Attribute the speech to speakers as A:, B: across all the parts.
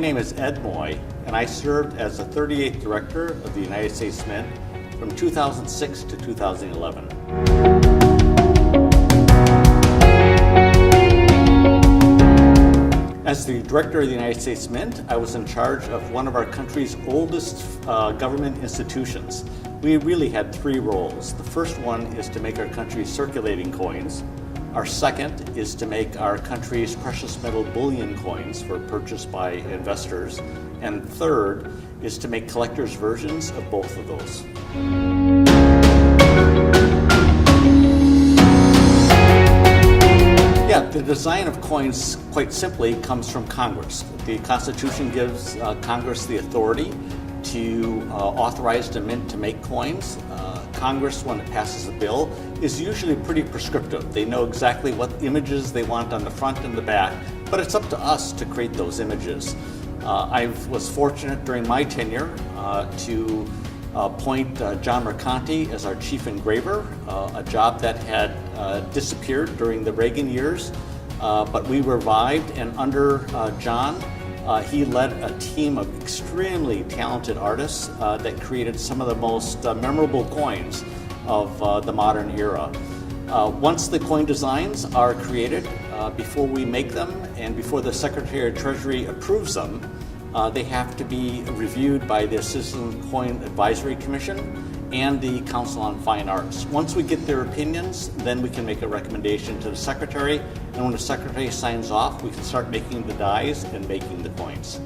A: name is Ed Moy, and I served as the 38th Director of the United States Mint from 2006 to 2011. As the Director of the United States Mint, I was in charge of one of our country's oldest government institutions. We really had three roles. The first one is to make our country's circulating coins. Our second is to make our country's precious metal bullion coins for purchase by investors. And third is to make collector's versions of both of those. Yeah, the design of coins, quite simply, comes from Congress. The Constitution gives Congress the authority to authorize the mint to make coins. Congress, when it passes a bill, is usually pretty prescriptive. They know exactly what images they want on the front and the back, but it's up to us to create those images. I was fortunate during my tenure to appoint John Mercanti as our chief engraver, a job that had disappeared during the Reagan years, but we revived, and under John, he led a team of extremely talented artists that created some of the most memorable coins of the modern era. Once the coin designs are created, before we make them and before the Secretary of Treasury approves them, they have to be reviewed by the Citizen Coin Advisory Commission and the Council on Fine Arts. Once we get their opinions, then we can make a recommendation to the Secretary, and when the Secretary signs off, we can start making the dies and making the coins.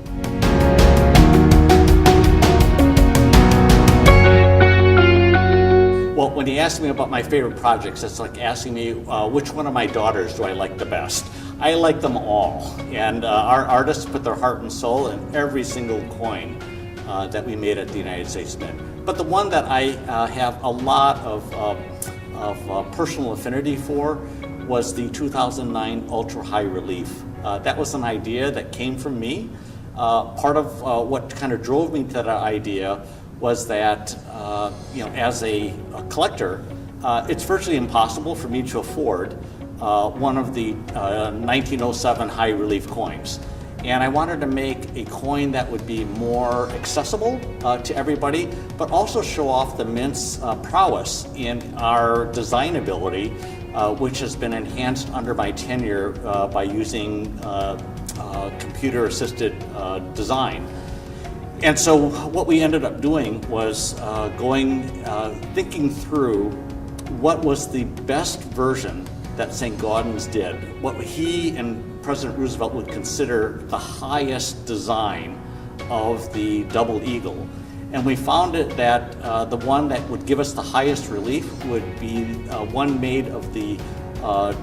A: Well, when you ask me about my favorite projects, it's like asking me which one of my daughters do I like the best. I like them all, and our artists put their heart and soul in every single coin that we made at the United States Mint. But the one that I have a lot of personal affinity for was the 2009 Ultra High Relief. That was an idea that came from me. Part of what kind of drove me to that idea was that, as a collector, it's virtually impossible for me to afford one of the 1907 high relief coins. And I wanted to make a coin that would be more accessible to everybody, but also show off the Mint's prowess in our design ability, which has been enhanced under my tenure by using computer-assisted design. And so what we ended up doing was thinking through what was the best version that St. Gaudens did, what he and President Roosevelt would consider the highest design of the double eagle. And we found it that the one that would give us the highest relief would be one made of the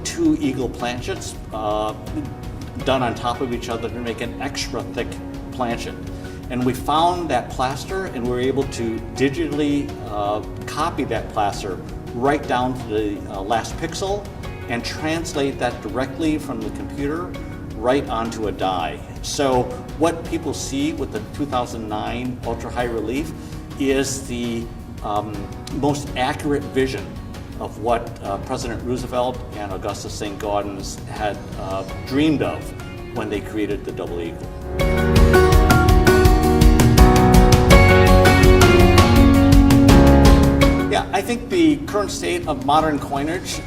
A: two eagle planchets done on top of each other to make an extra thick planchet. And we found that plaster, and we were able to digitally copy that plaster right down to the last pixel and translate that directly from the computer right onto a die. So what people see with the 2009 Ultra High Relief is the most accurate vision of what President Roosevelt and Augustus St. Gaudens had dreamed of when they created the double eagle. Yeah, I think the current state of modern coinage,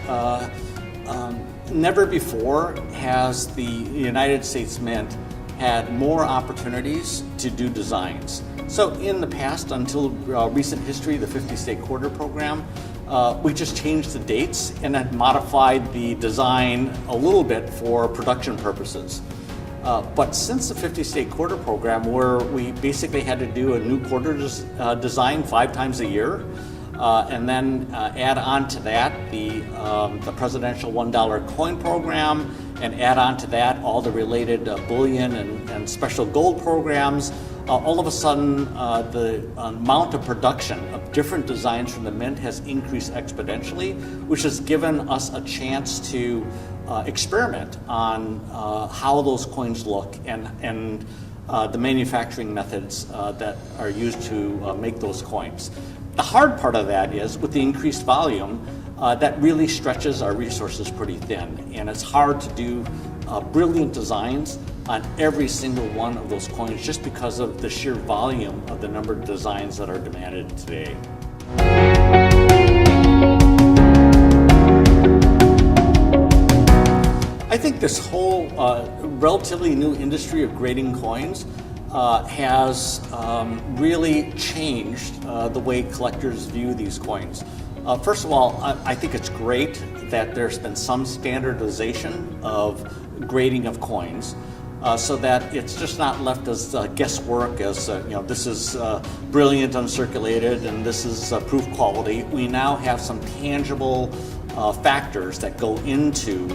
A: never before has the United States Mint had more opportunities to do designs. So in the past, until recent history, the 50-state quarter program, we just changed the dates and then modified the design a little bit for production purposes. But since the 50-state quarter program, where we basically had to do a new quarter design 5 times a year, and then add on to that the presidential $1 coin program, and add on to that all the related bullion and special gold programs, all of a sudden the amount of production of different designs from the Mint has increased exponentially, which has given us a chance to experiment on how those coins look and the manufacturing methods that are used to make those coins. The hard part of that is, with the increased volume, that really stretches our resources pretty thin, and it's hard to do brilliant designs on every single one of those coins just because of the sheer volume of the number of designs that are demanded today. I think this whole relatively new industry of grading coins has really changed the way collectors view these coins. First of all, I think it's great that there's been some standardization of grading of coins so that it's just not left as guesswork as, this is brilliant uncirculated and this is proof quality. We now have some tangible factors that go into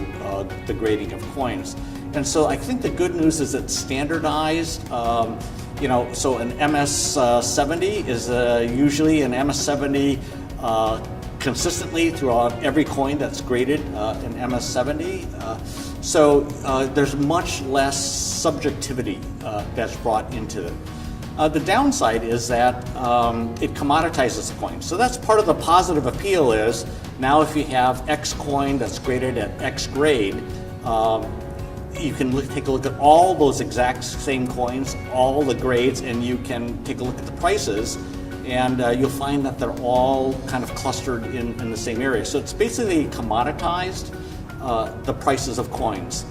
A: the grading of coins. And so I think the good news is it's standardized. So an MS-70 is usually an MS-70 consistently throughout every coin that's graded in MS-70. So there's much less subjectivity that's brought into it. The downside is that it commoditizes the coin. So that's part of the positive appeal is now if you have X coin that's graded at X grade, you can take a look at all those exact same coins, all the grades, and you can take a look at the prices, and you'll find that they're all kind of clustered in the same area. So it's basically commoditized the prices of coins.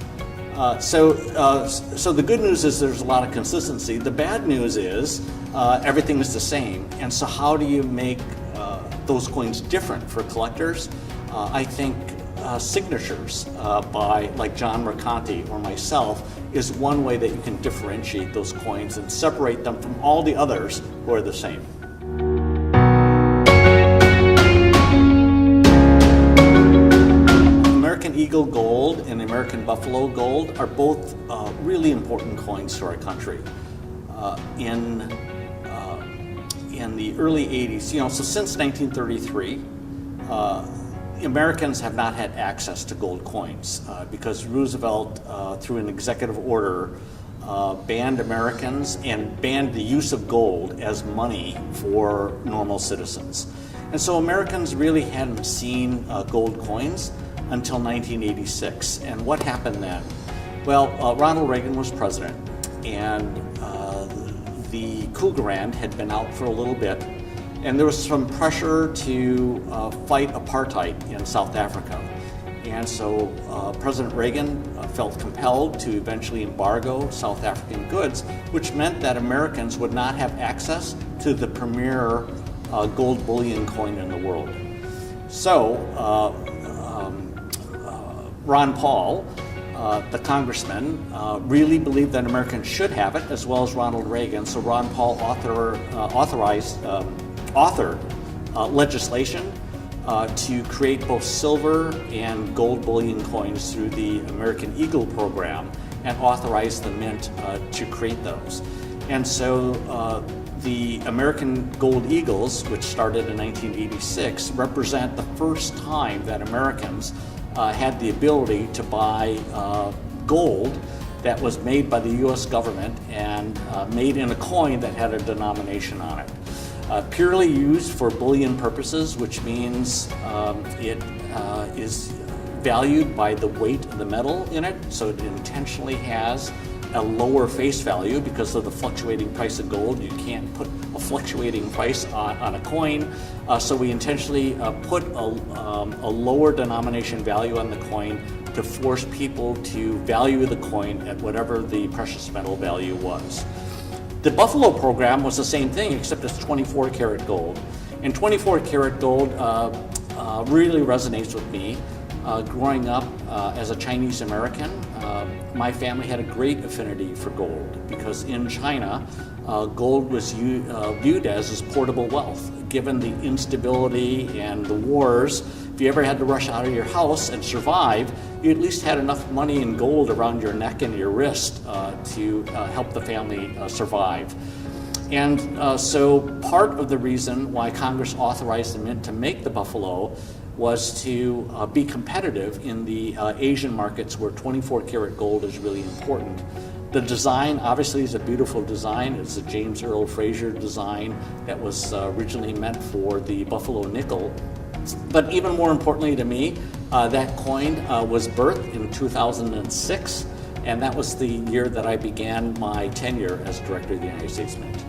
A: So the good news is there's a lot of consistency. The bad news is everything is the same. And so how do you make those coins different for collectors? I think signatures by like John Mercanti or myself is one way that you can differentiate those coins and separate them from all the others who are the same. American Eagle Gold and American Buffalo Gold are both really important coins to our country. In the early 80s, so since 1933, Americans have not had access to gold coins because Roosevelt, through an executive order, banned Americans and banned the use of gold as money for normal citizens. And so Americans really hadn't seen gold coins until 1986. And what happened then? Well, Ronald Reagan was president, and the Cougarand had been out for a little bit, and there was some pressure to fight apartheid in South Africa. And so President Reagan felt compelled to eventually embargo South African goods, which meant that Americans would not have access to the premier gold bullion coin in the world. So Ron Paul, the congressman, really believed that Americans should have it, as well as Ronald Reagan. So Ron Paul authored legislation to create both silver and gold bullion coins through the American Eagle program and authorized the mint to create those. And so the American Gold Eagles, which started in 1986, represent the first time that Americans had the ability to buy gold that was made by the U.S. government and made in a coin that had a denomination on it. Purely used for bullion purposes, which means it is valued by the weight of the metal in it, so it intentionally has a lower face value because of the fluctuating price of gold. You can't put a fluctuating price on a coin, so we intentionally put a lower denomination value on the coin to force people to value the coin at whatever the precious metal value was. The Buffalo program was the same thing, except it's 24 karat gold. And 24 karat gold really resonates with me. Growing up as a Chinese American, my family had a great affinity for gold because in China, gold was viewed as portable wealth. Given the instability and the wars, if you ever had to rush out of your house and survive, you at least had enough money in gold around your neck and your wrist to help the family survive. And so part of the reason why Congress authorized the mint to make the Buffalo was to be competitive in the Asian markets where 24 karat gold is really important. The design obviously is a beautiful design. It's a James Earl Fraser design that was originally meant for the Buffalo nickel. But even more importantly to me, that coin was birthed in 2006, and that was the year that I began my tenure as Director of the United States Mint.